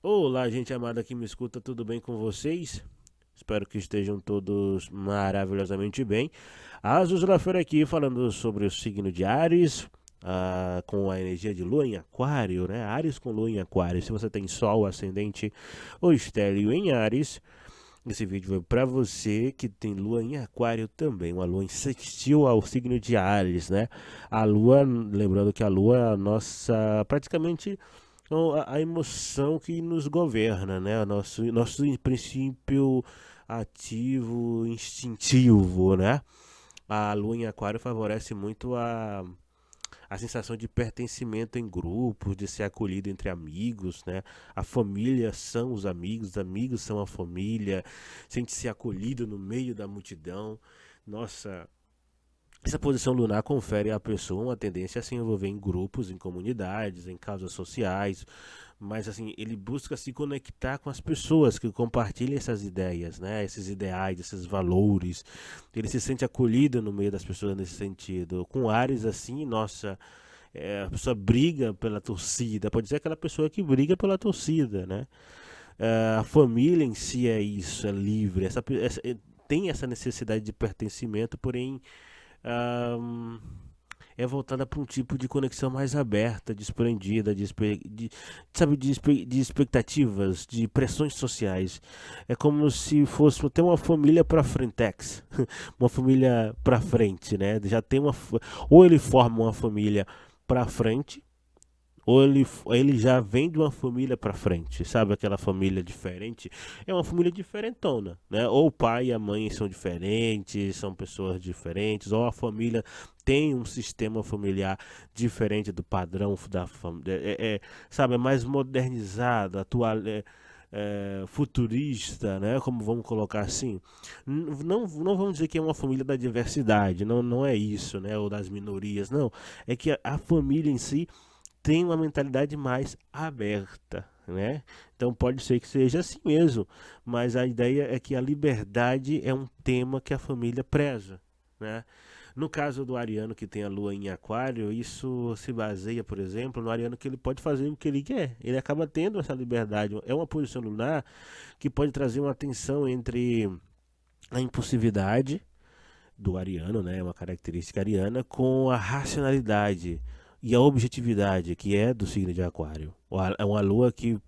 Olá, gente amada que me escuta, tudo bem com vocês? Espero que estejam todos maravilhosamente bem. Asus Lafera aqui falando sobre o signo de Áries, com a energia de Lua em Aquário, né? Áries com Lua em Aquário. Se você tem Sol, Ascendente ou Estélio em Áries, esse vídeo vai para você que tem Lua em Aquário também, uma Lua em sextil ao signo de Áries, né? A Lua, lembrando que a Lua é a nossa, praticamente então, a emoção que nos governa, né? O nosso princípio ativo, instintivo, né? A lua em aquário favorece muito a sensação de pertencimento em grupos, de ser acolhido entre amigos, né? A família são os amigos são a família, sente-se acolhido no meio da multidão. Nossa, essa posição lunar confere à pessoa uma tendência a se envolver em grupos, em comunidades, em causas sociais, mas assim, ele busca se conectar com as pessoas que compartilham essas ideias, né? Esses ideais, esses valores. Ele se sente acolhido no meio das pessoas nesse sentido. Com Ares assim, nossa, a pessoa briga pela torcida, pode ser aquela pessoa que briga pela torcida, né? A família em si é isso, é livre, tem essa necessidade de pertencimento, porém ahm, é voltada para um tipo de conexão mais aberta, desprendida, sabe, de expectativas, de pressões sociais. É como se fosse ter uma família para frentex, uma família para frente, né? Já tem ou ele forma uma família para frente, ou ele já vem de uma família para frente, sabe? Aquela família diferente. É uma família diferentona, né? Ou o pai e a mãe são diferentes, são pessoas diferentes, ou a família tem um sistema familiar diferente do padrão da família. Sabe? É mais modernizado, atual. Futurista, né? Como vamos colocar assim, não vamos dizer que é uma família da diversidade, não é isso, né? Ou das minorias, não. É que a família em si tem uma mentalidade mais aberta, né? Então pode ser que seja assim mesmo, mas a ideia é que a liberdade é um tema que a família preza, né? No caso do ariano que tem a lua em aquário, isso se baseia, por exemplo, no ariano que ele pode fazer o que ele quer. Ele acaba tendo essa liberdade. É uma posição lunar que pode trazer uma tensão entre a impulsividade do ariano, né, uma característica ariana, com a racionalidade e a objetividade, que é do signo de aquário. É uma lua que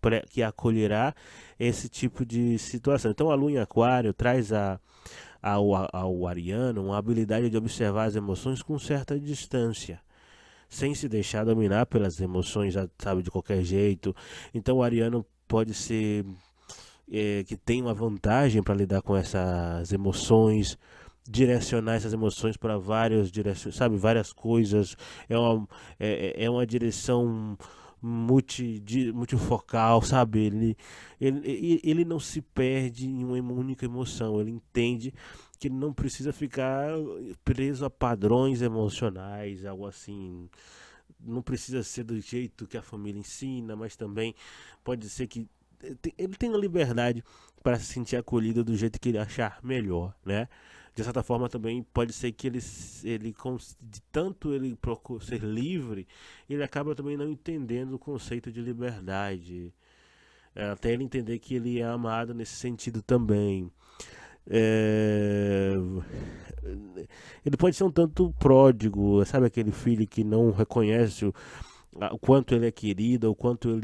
acolherá esse tipo de situação. Então a lua em aquário traz ao ariano uma habilidade de observar as emoções com certa distância, sem se deixar dominar pelas emoções, sabe, de qualquer jeito. Então o ariano pode ser que tem uma vantagem para lidar com essas emoções, direcionar essas emoções para várias direções, sabe, várias coisas. É uma direção multifocal, sabe? Ele não se perde em uma única emoção, ele entende que ele não precisa ficar preso a padrões emocionais, algo assim. Não precisa ser do jeito que a família ensina, mas também pode ser que ele tenha liberdade para se sentir acolhido do jeito que ele achar melhor, né? De certa forma também pode ser que de tanto ele procura ser livre, ele acaba também não entendendo o conceito de liberdade. Até ele entender que ele é amado nesse sentido também. É, Ele pode ser um tanto pródigo, sabe aquele filho que não reconhece o quanto ele é querido, o quanto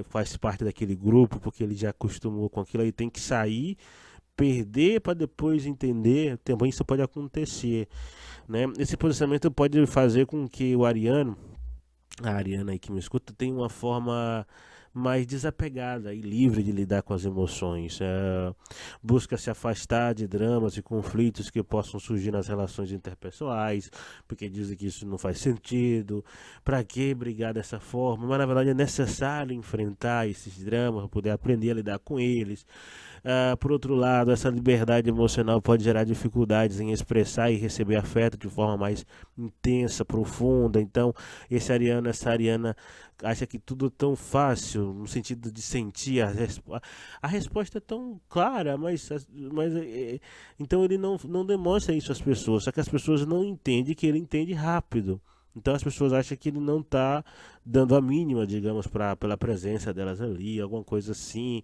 faz parte daquele grupo, porque ele já acostumou com aquilo, aí tem que sair, perder para depois entender, também isso pode acontecer, né? Esse posicionamento pode fazer com que a Ariana aí que me escuta, tenha uma forma mais desapegada e livre de lidar com as emoções. Busca se afastar de dramas e conflitos que possam surgir nas relações interpessoais, porque dizem que isso não faz sentido. Para que brigar dessa forma? Mas na verdade é necessário enfrentar esses dramas para poder aprender a lidar com eles. Por outro lado, essa liberdade emocional pode gerar dificuldades em expressar e receber afeto de forma mais intensa, profunda. Então, essa ariana acha que tudo é tão fácil, no sentido de sentir. A resposta é tão clara, então ele não demonstra isso às pessoas, só que as pessoas não entendem que ele entende rápido. Então as pessoas acham que ele não está dando a mínima, digamos, pela presença delas ali, alguma coisa assim,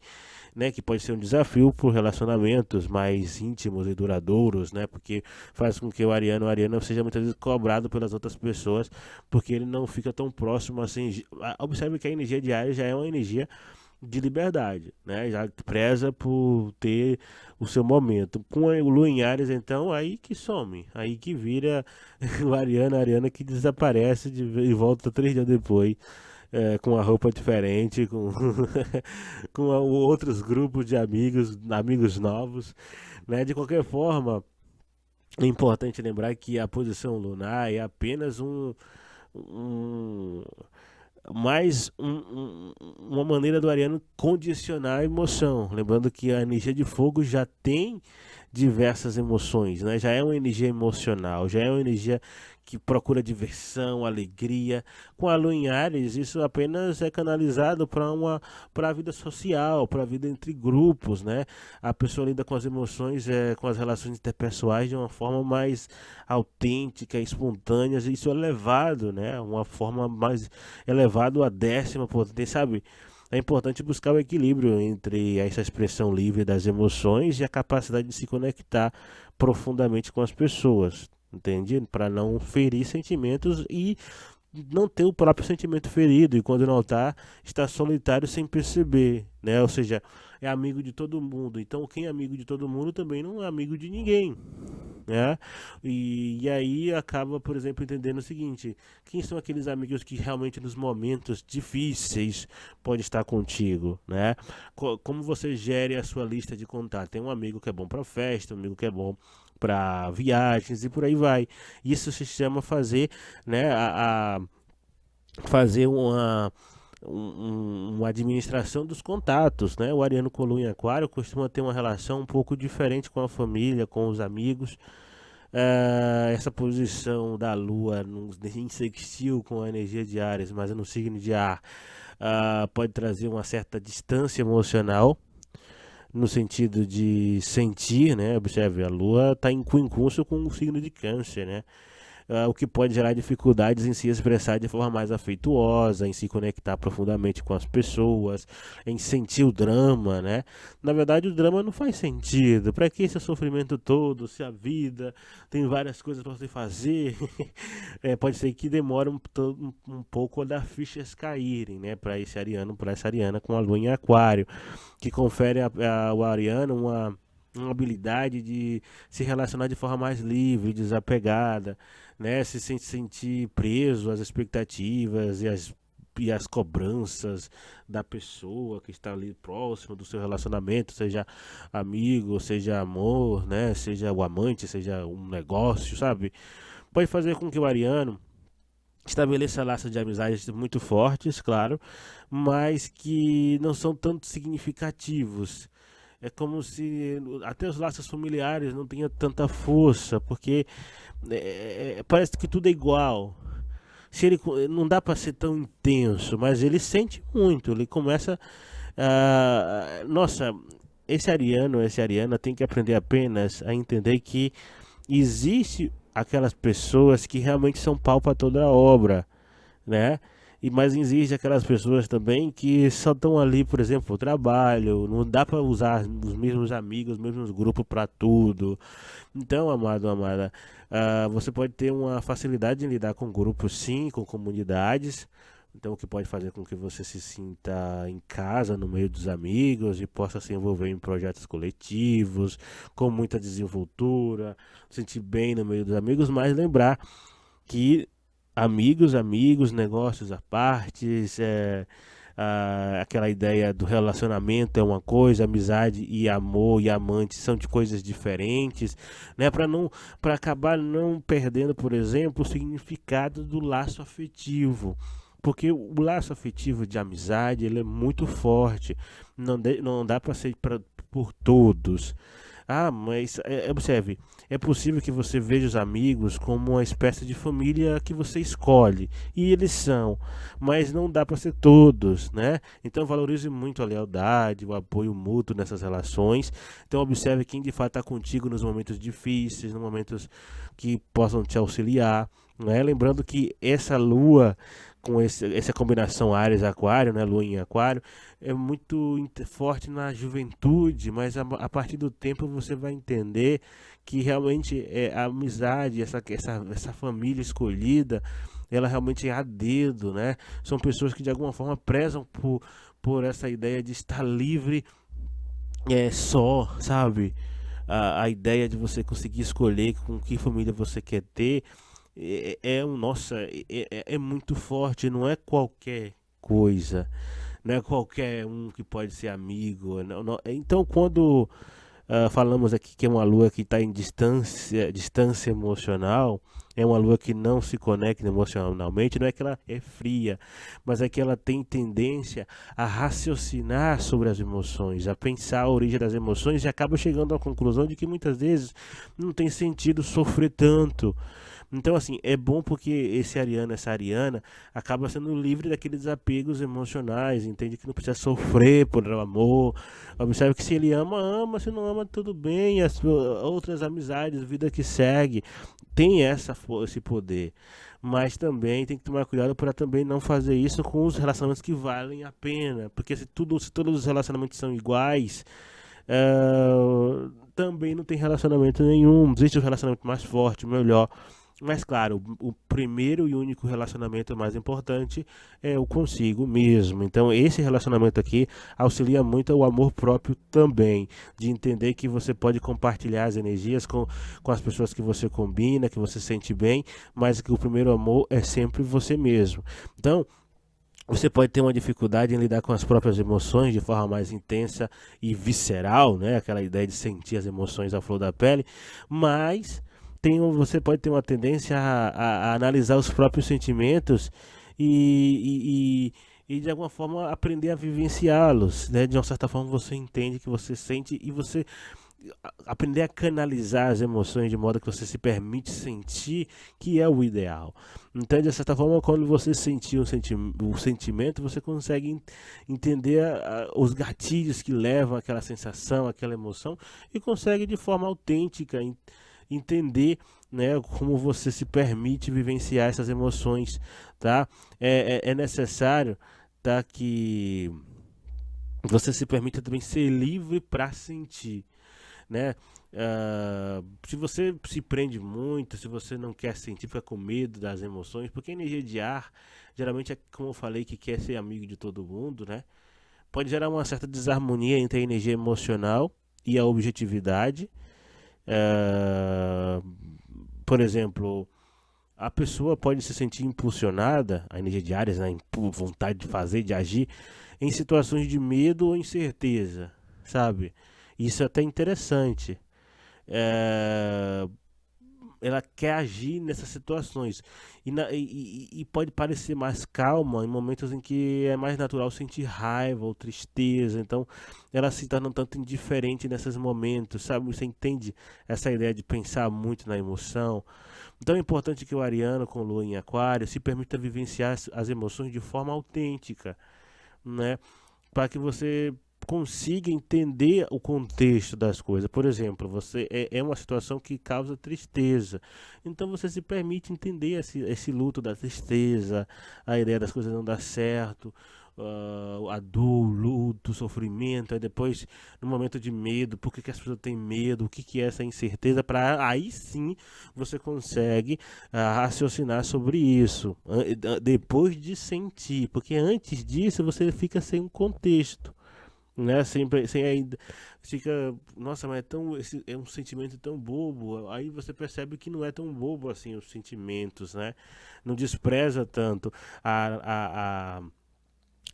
né, que pode ser um desafio para relacionamentos mais íntimos e duradouros, né, porque faz com que o Ariano seja muitas vezes cobrado pelas outras pessoas, porque ele não fica tão próximo assim. Observe que a energia de Ares já é uma energia de liberdade, né? Já preza por ter o seu momento. Com o Lua em Ares, então, aí que some, aí que vira o Ariano, a Ariana que desaparece e volta 3 dias depois. Com a roupa diferente, com, com outros grupos de amigos, amigos novos, né? De qualquer forma, é importante lembrar que a posição lunar é apenas um uma maneira do Ariano condicionar a emoção. Lembrando que a energia de fogo já tem diversas emoções, né? Já é uma energia emocional, já é uma energia que procura diversão, alegria. Com a Lua em Áries, isso apenas é canalizado para a vida social, para a vida entre grupos, né? A pessoa lida com as emoções, com as relações interpessoais de uma forma mais autêntica, espontânea. Isso é levado, né? Uma forma mais elevado à 10ª potência, sabe? É importante buscar o equilíbrio entre essa expressão livre das emoções e a capacidade de se conectar profundamente com as pessoas, entende? Para não ferir sentimentos e não ter o próprio sentimento ferido, e quando não está solitário sem perceber, né? Ou seja, é amigo de todo mundo. Então, quem é amigo de todo mundo também não é amigo de ninguém, né? E aí acaba, por exemplo, entendendo o seguinte: quem são aqueles amigos que realmente nos momentos difíceis pode estar contigo, né? Como você gere a sua lista de contato? Tem um amigo que é bom para festa, um amigo que é bom para viagens e por aí vai. Isso se chama fazer, né, fazer uma administração dos contatos, né? O Ariano com Lua em Aquário costuma ter uma relação um pouco diferente com a família, com os amigos. Essa posição da Lua em sextil com a energia de Áries, mas no signo de ar, pode trazer uma certa distância emocional, no sentido de sentir, né? Observe, a Lua está em quincúncio com o signo de Câncer, né? O que pode gerar dificuldades em se expressar de forma mais afetuosa, em se conectar profundamente com as pessoas, em sentir o drama, né? Na verdade, o drama não faz sentido. Para que esse sofrimento todo, se a vida tem várias coisas para você fazer? Pode ser que demore um pouco das fichas caírem, né? Para esse ariano, para essa ariana com a lua em aquário, que confere ao ariano uma habilidade de se relacionar de forma mais livre, desapegada, né? Se sentir preso às expectativas e as cobranças da pessoa que está ali próximo do seu relacionamento, seja amigo, seja amor, né? Seja o amante, seja um negócio, sabe? Pode fazer com que o ariano estabeleça laços de amizades muito fortes, claro, mas que não são tanto significativos. É como se até os laços familiares não tenham tanta força, porque parece que tudo é igual. Se ele não dá para ser tão intenso, mas ele sente muito. Ele começa nossa, esse ariano tem que aprender apenas a entender que existe aquelas pessoas que realmente são pau para toda a obra, né? Mas existe aquelas pessoas também que só estão ali, por exemplo, o trabalho, não dá para usar os mesmos amigos, os mesmos grupos para tudo. Então, amado, amada, você pode ter uma facilidade em lidar com grupos, sim, com comunidades. Então, o que pode fazer com que você se sinta em casa, no meio dos amigos e possa se envolver em projetos coletivos, com muita desenvoltura, sentir bem no meio dos amigos, mas lembrar que amigos, amigos, negócios à parte, aquela ideia do relacionamento é uma coisa, amizade e amor e amante são de coisas diferentes, né? Para acabar não perdendo, por exemplo, o significado do laço afetivo. Porque o laço afetivo de amizade ele é muito forte, não dá para ser por todos. Mas observe, é possível que você veja os amigos como uma espécie de família que você escolhe, e eles são, mas não dá para ser todos, né? Então valorize muito a lealdade, o apoio mútuo nessas relações. Então observe quem de fato está contigo nos momentos difíceis, nos momentos que possam te auxiliar. né? Lembrando que essa lua com essa combinação Áries-Aquário, né, lua em Aquário, é muito forte na juventude, mas a partir do tempo você vai entender que realmente a amizade, essa família escolhida, ela realmente é a dedo, né? São pessoas que de alguma forma prezam por essa ideia de estar livre, só, sabe? A ideia de você conseguir escolher com que família você quer ter nossa, é muito forte, não é qualquer coisa, não é qualquer um que pode ser amigo. Então, quando falamos aqui que é uma lua que está em distância emocional, é uma lua que não se conecta emocionalmente, não é que ela é fria, mas é que ela tem tendência a raciocinar sobre as emoções, a pensar a origem das emoções e acaba chegando à conclusão de que muitas vezes não tem sentido sofrer tanto. Então, assim, é bom porque essa ariana, acaba sendo livre daqueles apegos emocionais, entende que não precisa sofrer por o amor. Observe que se ele ama, ama, se não ama, tudo bem. As outras amizades, vida que segue, tem esse poder. Mas também tem que tomar cuidado para também não fazer isso com os relacionamentos que valem a pena. Porque se todos os relacionamentos são iguais, também não tem relacionamento nenhum. Existe um relacionamento mais forte, melhor. Mas claro, o primeiro e único relacionamento mais importante é o consigo mesmo. Então esse relacionamento aqui auxilia muito o amor próprio também, de entender que você pode compartilhar as energias com as pessoas que você combina, que você sente bem, mas que o primeiro amor é sempre você mesmo. Então, você pode ter uma dificuldade em lidar com as próprias emoções de forma mais intensa e visceral, né? Aquela ideia de sentir as emoções à flor da pele, mas você pode ter uma tendência a analisar os próprios sentimentos e de alguma forma aprender a vivenciá-los, né? De uma certa forma você entende que você sente e você aprender a canalizar as emoções de modo que você se permite sentir, que é o ideal. Então, de certa forma, quando você sentir o sentimento, você consegue entender os gatilhos que levam àquela sensação, àquela emoção, e consegue de forma autêntica entender, né, como você se permite vivenciar essas emoções, tá? É necessário, tá, que você se permita também ser livre para sentir, né? Se você se prende muito, se você não quer sentir, fica com medo das emoções, porque a energia de ar geralmente é como eu falei, que quer ser amigo de todo mundo, né? Pode gerar uma certa desarmonia entre a energia emocional e a objetividade. Ah, por exemplo, a pessoa pode se sentir impulsionada, a energia de Áries, né? Vontade de fazer, de agir, em situações de medo ou incerteza, sabe? Isso é até interessante. É, ela quer agir nessas situações e pode parecer mais calma em momentos em que é mais natural sentir raiva ou tristeza. Então ela se torna um tanto indiferente nesses momentos, sabe? Você entende essa ideia de pensar muito na emoção? Então é importante que o ariano com lua em aquário se permita vivenciar as emoções de forma autêntica, né? Para que você consiga entender o contexto das coisas. Por exemplo, você é uma situação que causa tristeza. Então você se permite entender esse luto da tristeza, a ideia das coisas não dar certo, a dor, o luto, o sofrimento, aí depois no momento de medo, por que as pessoas têm medo, o que é essa incerteza, para aí sim você consegue raciocinar sobre isso, depois de sentir, porque antes disso você fica sem um contexto, né? Sempre, sem ainda fica, nossa, mas é um sentimento tão bobo. Aí você percebe que não é tão bobo assim os sentimentos, né? Não despreza tanto a, a,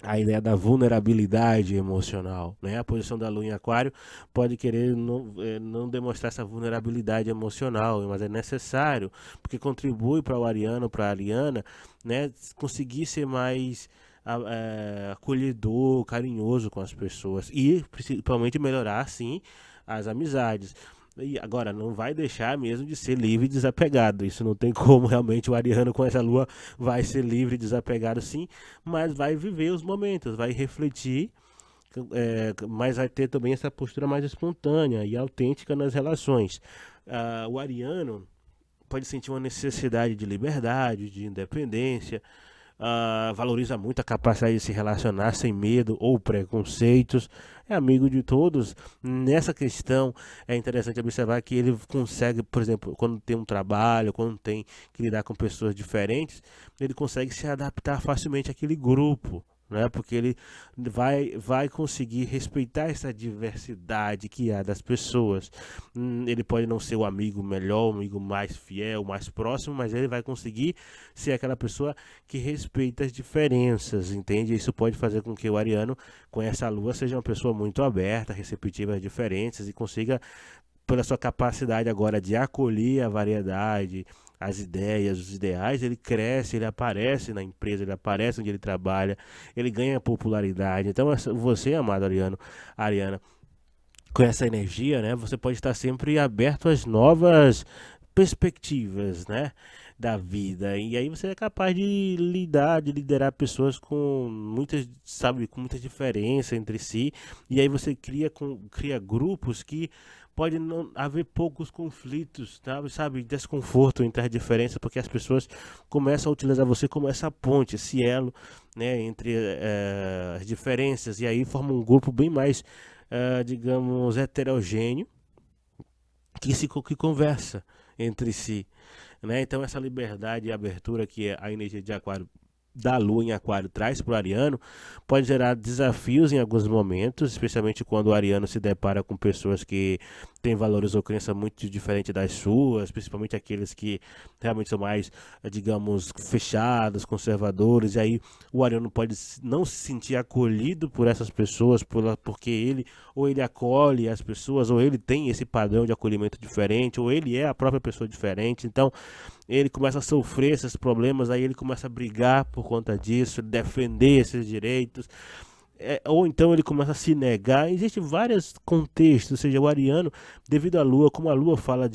a ideia da vulnerabilidade emocional, né? A posição da lua em aquário pode querer não demonstrar essa vulnerabilidade emocional, mas é necessário, porque contribui para o ariano, para a ariana, né? Conseguir ser mais acolhedor, carinhoso com as pessoas e principalmente melhorar, sim, as amizades. E agora, não vai deixar mesmo de ser livre e desapegado. Isso não tem como, realmente o ariano com essa lua vai ser livre e desapegado, sim, mas vai viver os momentos, vai refletir, mas vai ter também essa postura mais espontânea e autêntica nas relações. O ariano pode sentir uma necessidade de liberdade, de independência, valoriza muito a capacidade de se relacionar sem medo ou preconceitos, é amigo de todos. Nessa questão, é interessante observar que ele consegue, por exemplo, quando tem um trabalho, quando tem que lidar com pessoas diferentes, ele consegue se adaptar facilmente àquele grupo. Né? Porque ele vai conseguir respeitar essa diversidade que há das pessoas. Ele pode não ser o amigo melhor, o amigo mais fiel, mais próximo, mas ele vai conseguir ser aquela pessoa que respeita as diferenças, entende? Isso pode fazer com que o ariano, com essa lua, seja uma pessoa muito aberta, receptiva às diferenças e consiga, pela sua capacidade agora de acolher a variedade, as ideias, os ideais, ele cresce, ele aparece na empresa, ele aparece onde ele trabalha, ele ganha popularidade. Então, você, amado Ariano, Ariana, com essa energia, né, você pode estar sempre aberto às novas perspectivas, né, da vida. E aí você é capaz de lidar, de liderar pessoas com muitas, sabe, com muita diferença entre si. E aí você cria grupos que pode não haver poucos conflitos, sabe, desconforto entre as diferenças, porque as pessoas começam a utilizar você como essa ponte, esse elo, né, entre as diferenças. E aí forma um grupo bem mais, digamos, heterogêneo, que conversa entre si, né? Então essa liberdade e abertura que a energia de Aquário da Lua em Aquário traz para o Ariano pode gerar desafios em alguns momentos, especialmente quando o Ariano se depara com pessoas que têm valores ou crenças muito diferentes das suas, principalmente aqueles que realmente são mais, digamos, fechados, conservadores, e aí o Ariano pode não se sentir acolhido por essas pessoas, porque ele acolhe as pessoas, ou ele tem esse padrão de acolhimento diferente, ou ele é a própria pessoa diferente. Então ele começa a sofrer esses problemas, aí ele começa a brigar por conta disso, defender esses direitos, ou então ele começa a se negar. Existem vários contextos, ou seja, o ariano, devido à lua, como a lua fala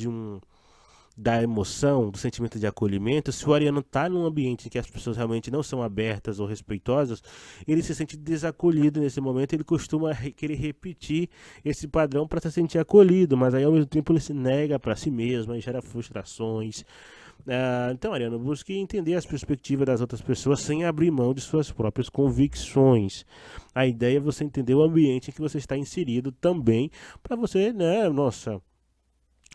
da emoção, do sentimento de acolhimento, se o ariano está num ambiente em que as pessoas realmente não são abertas ou respeitosas, ele se sente desacolhido nesse momento, ele costuma querer repetir esse padrão para se sentir acolhido, mas aí ao mesmo tempo ele se nega para si mesmo, aí gera frustrações. Então, Ariano, busque entender as perspectivas das outras pessoas sem abrir mão de suas próprias convicções. A ideia é você entender o ambiente em que você está inserido também, para você, né, nossa,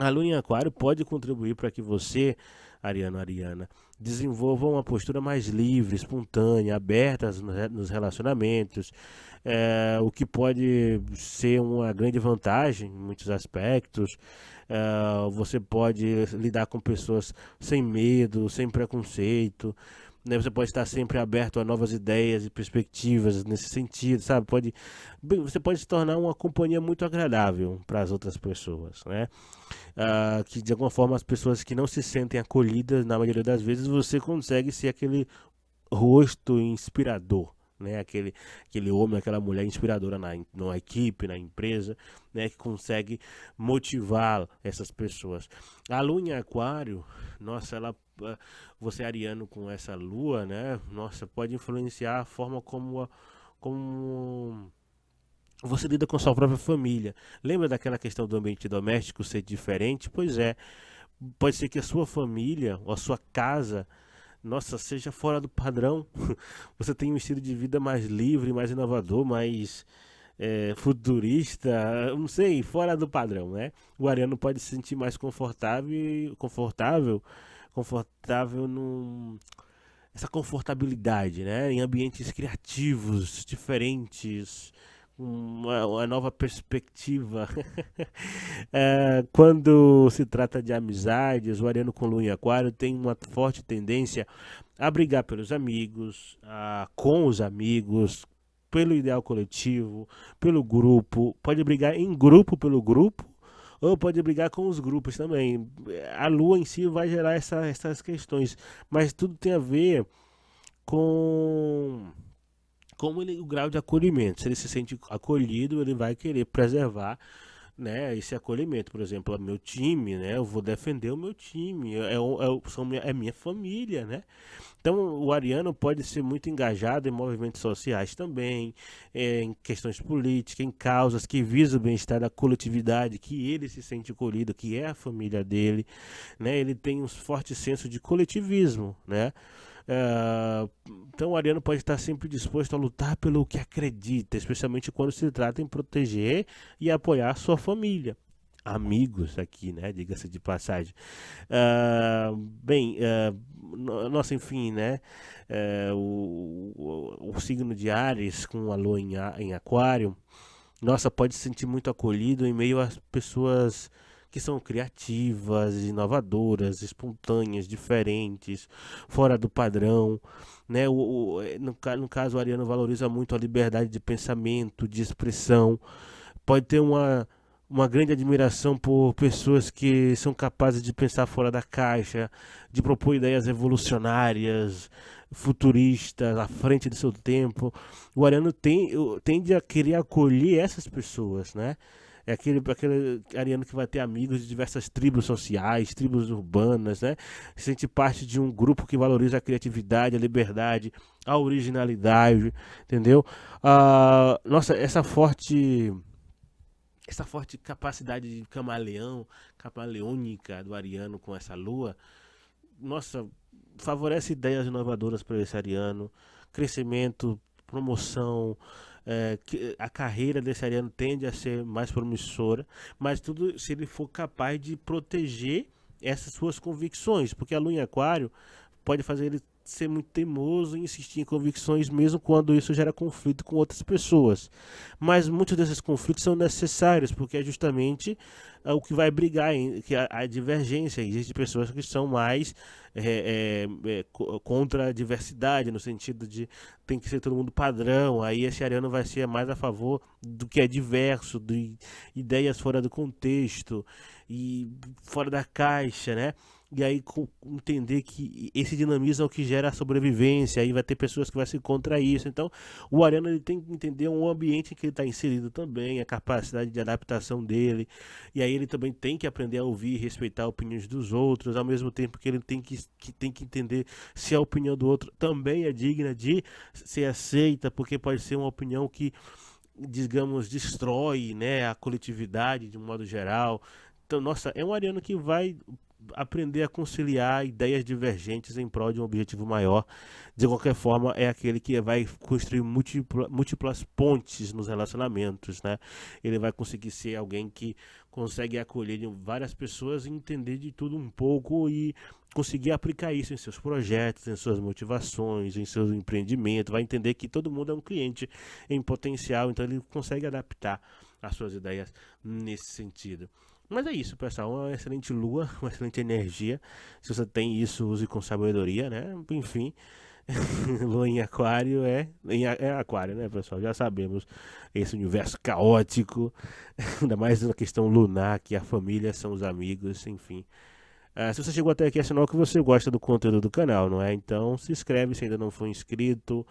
a lua em aquário pode contribuir para que você, Ariano, Ariana, desenvolva uma postura mais livre, espontânea, aberta nos relacionamentos, o que pode ser uma grande vantagem em muitos aspectos. Você pode lidar com pessoas sem medo, sem preconceito, né? Você pode estar sempre aberto a novas ideias e perspectivas nesse sentido, sabe? Você pode se tornar uma companhia muito agradável para as outras pessoas, né? Que de alguma forma as pessoas que não se sentem acolhidas, na maioria das vezes, você consegue ser aquele rosto inspirador, né? Aquele homem, aquela mulher inspiradora na equipe, na empresa, né? Que consegue motivar essas pessoas. A lua em aquário, nossa, você ariano com essa lua, né? Nossa, pode influenciar a forma como você lida com sua própria família. Lembra daquela questão do ambiente doméstico ser diferente? Pois é, pode ser que a sua família ou a sua casa, nossa, seja fora do padrão. Você tem um estilo de vida mais livre, mais inovador, mais futurista, não sei, fora do padrão, né? O ariano pode se sentir mais confortável num essa confortabilidade, né? Em ambientes criativos, diferentes, uma nova perspectiva. Quando se trata de amizades, o ariano com lua em aquário tem uma forte tendência a brigar pelos amigos, com os amigos, pelo ideal coletivo, pelo grupo, pode brigar em grupo pelo grupo, ou pode brigar com os grupos também. A lua em si vai gerar essas questões, mas tudo tem a ver com o grau de acolhimento. Se ele se sente acolhido, ele vai querer preservar né, esse acolhimento. Por exemplo, o meu time, né, eu vou defender o meu time, é minha família, né? Então, o ariano pode ser muito engajado em movimentos sociais também, em questões políticas, em causas que visam o bem-estar da coletividade, que ele se sente acolhido, que é a família dele, né? Ele tem um forte senso de coletivismo, né? Ah, então o ariano pode estar sempre disposto a lutar pelo que acredita, especialmente quando se trata em proteger e apoiar sua família. Amigos aqui, né? Diga-se de passagem. Bem, nossa, enfim, né? O signo de Áries com a lua em Aquário, nossa, pode se sentir muito acolhido em meio às pessoas que são criativas, inovadoras, espontâneas, diferentes, fora do padrão, né? No caso, o ariano valoriza muito a liberdade de pensamento, de expressão, pode ter uma grande admiração por pessoas que são capazes de pensar fora da caixa, de propor ideias revolucionárias, futuristas, à frente do seu tempo. O ariano tende a querer acolher essas pessoas, né? É aquele ariano que vai ter amigos de diversas tribos sociais, tribos urbanas, né? Se sente parte de um grupo que valoriza a criatividade, a liberdade, a originalidade, entendeu? Nossa, essa forte capacidade de camaleônica do ariano com essa lua, nossa, favorece ideias inovadoras para esse ariano, crescimento, promoção, a carreira desse ariano tende a ser mais promissora, mas tudo se ele for capaz de proteger essas suas convicções, porque a lua em aquário pode fazer ele ser muito teimoso e insistir em convicções mesmo quando isso gera conflito com outras pessoas. Mas muitos desses conflitos são necessários, porque é justamente o que vai brigar, que a divergência. Existem pessoas que são mais contra a diversidade, no sentido de tem que ser todo mundo padrão, aí esse ariano vai ser mais a favor do que é diverso, de ideias fora do contexto e fora da caixa, né? E aí entender que esse dinamismo é o que gera a sobrevivência, aí vai ter pessoas que vão ser contra isso. Então, o ariano ele tem que entender o ambiente em que ele está inserido também, a capacidade de adaptação dele, e aí ele também tem que aprender a ouvir e respeitar opiniões dos outros, ao mesmo tempo que ele tem que entender se a opinião do outro também é digna de ser aceita, porque pode ser uma opinião que, digamos, destrói, né, a coletividade de um modo geral. Então, nossa, é um ariano que vai aprender a conciliar ideias divergentes em prol de um objetivo maior. De qualquer forma, é aquele que vai construir múltiplas pontes nos relacionamentos, né? Ele vai conseguir ser alguém que consegue acolher várias pessoas e entender de tudo um pouco e conseguir aplicar isso em seus projetos, em suas motivações, em seus empreendimentos. Vai entender que todo mundo é um cliente em potencial, então ele consegue adaptar as suas ideias nesse sentido. Mas é isso, pessoal. Uma excelente lua, uma excelente energia. Se você tem isso, use com sabedoria, né? Enfim, lua em aquário é aquário, né, pessoal? Já sabemos esse universo caótico, ainda mais na questão lunar, que a família são os amigos, enfim. Se você chegou até aqui, é sinal que você gosta do conteúdo do canal, não é? Então se inscreve se ainda não for inscrito.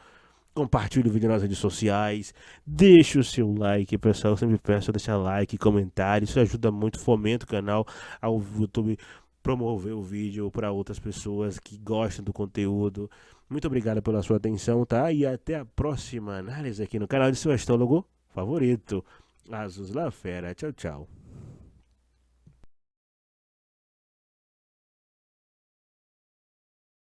Compartilhe o vídeo nas redes sociais, deixe o seu like, pessoal, eu sempre peço deixar like, comentário, isso ajuda muito, fomenta o canal, ao YouTube promover o vídeo para outras pessoas que gostam do conteúdo. Muito obrigado pela sua atenção, tá? E até a próxima análise aqui no canal de seu astrólogo favorito, Asus La Fera. Tchau, tchau.